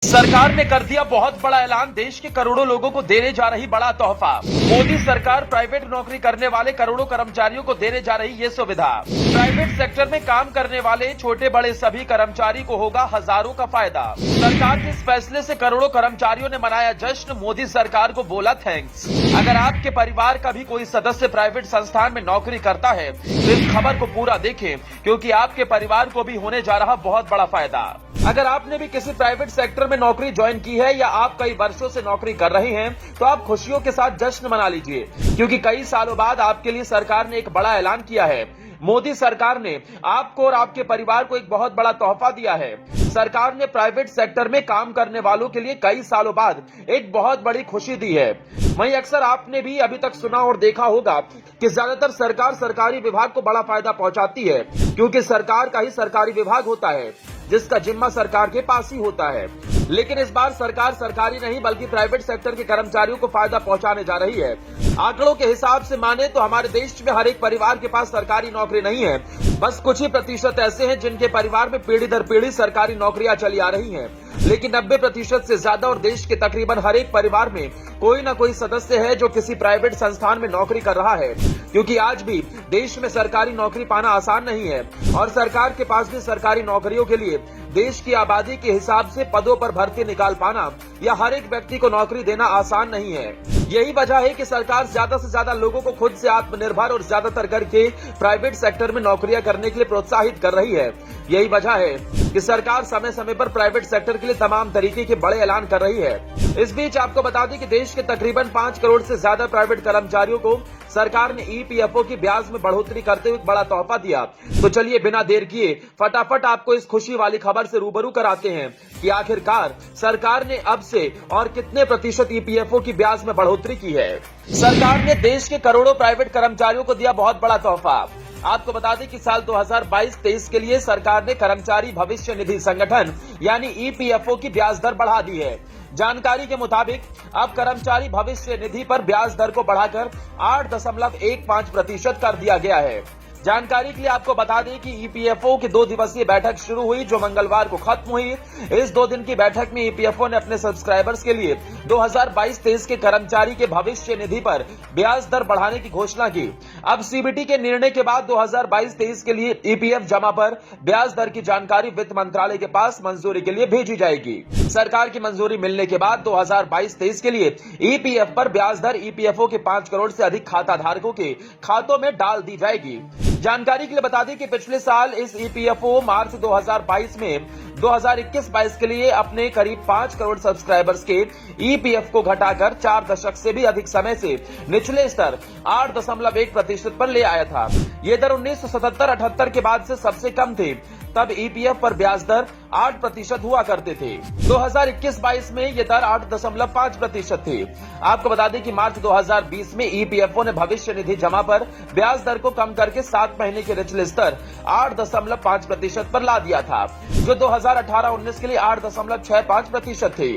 सरकार ने कर दिया बहुत बड़ा ऐलान, देश के करोड़ों लोगों को देने जा रही बड़ा तोहफा। मोदी सरकार प्राइवेट नौकरी करने वाले करोड़ों कर्मचारियों को देने जा रही ये सुविधा। प्राइवेट सेक्टर में काम करने वाले छोटे बड़े सभी कर्मचारी को होगा हजारों का फायदा। सरकार के इस फैसले से करोड़ों कर्मचारियों ने मनाया जश्न, मोदी सरकार को बोला थैंक्स। अगर आपके परिवार का भी कोई सदस्य प्राइवेट संस्थान में नौकरी करता है तो इस खबर को पूरा देखें, क्योंकि आपके परिवार को भी होने जा रहा बहुत बड़ा फायदा। अगर आपने भी किसी प्राइवेट सेक्टर में नौकरी ज्वाइन की है या आप कई वर्षों से नौकरी कर रहे हैं तो आप खुशियों के साथ जश्न मना लीजिए, क्योंकि कई सालों बाद आपके लिए सरकार ने एक बड़ा ऐलान किया है। मोदी सरकार ने आपको और आपके परिवार को एक बहुत बड़ा तोहफा दिया है। सरकार ने प्राइवेट सेक्टर में काम करने वालों के लिए कई सालों बाद एक बहुत बड़ी खुशी दी है। वहीं अक्सर आपने भी अभी तक सुना और देखा होगा कि ज्यादातर सरकार सरकारी विभाग को बड़ा फायदा पहुंचाती है, क्योंकि सरकार का ही सरकारी विभाग होता है जिसका जिम्मा सरकार के पास ही होता है। लेकिन इस बार सरकार सरकारी नहीं बल्कि प्राइवेट सेक्टर के कर्मचारियों को फायदा पहुंचाने जा रही है। आंकड़ों के हिसाब से माने तो हमारे देश में हर एक परिवार के पास सरकारी नौकरी नहीं है। बस कुछ ही प्रतिशत ऐसे हैं जिनके परिवार में पीढ़ी दर पीढ़ी सरकारी नौकरियां चली आ रही हैं। लेकिन 90% से ज्यादा और देश के तकरीबन हर एक परिवार में कोई ना कोई सदस्य है जो किसी प्राइवेट संस्थान में नौकरी कर रहा है, क्योंकि आज भी देश में सरकारी नौकरी पाना आसान नहीं है और सरकार के पास भी सरकारी नौकरियों के लिए देश की आबादी के हिसाब से पदों पर भर्ती निकाल पाना या हर एक व्यक्ति को नौकरी देना आसान नहीं है। यही वजह है कि सरकार ज्यादा से ज्यादा लोगों को खुद से आत्मनिर्भर और ज्यादातर करके प्राइवेट सेक्टर में नौकरियां करने के लिए प्रोत्साहित कर रही है। यही वजह है कि सरकार समय समय पर प्राइवेट सेक्टर के लिए तमाम तरीके के बड़े ऐलान कर रही है। इस बीच आपको बता दें कि देश के तकरीबन 5 करोड़ से ज्यादा प्राइवेट कर्मचारियों को सरकार ने ईपीएफओ की ब्याज में बढ़ोतरी करते हुए बड़ा तोहफा दिया। तो चलिए बिना देर किए फटाफट आपको इस खुशी वाली खबर से रूबरू कराते हैं कि आखिरकार सरकार ने अब से और कितने प्रतिशत ईपीएफओ की ब्याज में बढ़ोतरी की है। सरकार ने देश के करोड़ों प्राइवेट कर्मचारियों को दिया बहुत बड़ा तोहफा। आपको बता दें कि साल 2022-23 के लिए सरकार ने कर्मचारी भविष्य निधि संगठन यानी ईपीएफओ की ब्याज दर बढ़ा दी है। जानकारी के मुताबिक अब कर्मचारी भविष्य निधि पर ब्याज दर को बढ़ाकर 8.15% कर दिया गया है। जानकारी के लिए आपको बता दें कि ईपीएफओ की 2 दिवसीय बैठक शुरू हुई जो मंगलवार को खत्म हुई। इस 2 दिन की बैठक में ईपीएफओ ने अपने सब्सक्राइबर्स के लिए 2022-23 के कर्मचारी के भविष्य निधि पर ब्याज दर बढ़ाने की घोषणा की। अब सीबीटी के निर्णय के बाद 2022-23 के लिए ईपीएफ जमा पर ब्याज दर की जानकारी वित्त मंत्रालय के पास मंजूरी के लिए भेजी जाएगी। सरकार की मंजूरी मिलने के बाद 2022-23 के लिए ईपीएफ पर ब्याज दर ईपीएफओ के 5 करोड़ से अधिक खाता धारकों के खातों में डाल दी जाएगी। जानकारी के लिए बता दें कि पिछले साल इस ईपीएफओ मार्च 2022 में 2021-22 के लिए अपने करीब 5 करोड़ सब्सक्राइबर्स के ईपीएफ को घटाकर 4 दशक से भी अधिक समय से निचले स्तर 8.1% पर ले आया था। ये दर 1977-78 के बाद से सबसे कम थे। तब ईपीएफ पर ब्याज दर 8% हुआ करते थे। 2021-22 में ये दर 8.5% थी। आपको बता दें कि मार्च 2020 में ईपीएफओ ने भविष्य निधि जमा पर ब्याज दर को कम करके 7 महीने के निचले स्तर 8.5% पर ला दिया था, जो 2018-19 के लिए 8.65% थे।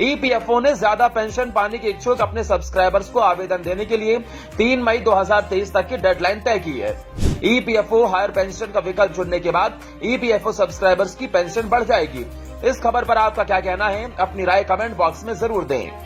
ईपीएफओ ने ज्यादा पेंशन पाने के इच्छुक अपने सब्सक्राइबर्स को आवेदन देने के लिए 3 मई 2023 तक की डेडलाइन तय की है। ईपीएफओ हायर पेंशन का विकल्प चुनने के बाद ईपीएफओ सब्सक्राइबर्स की पेंशन बढ़ जाएगी। इस खबर पर आपका क्या कहना है? अपनी राय कमेंट बॉक्स में जरूर दें।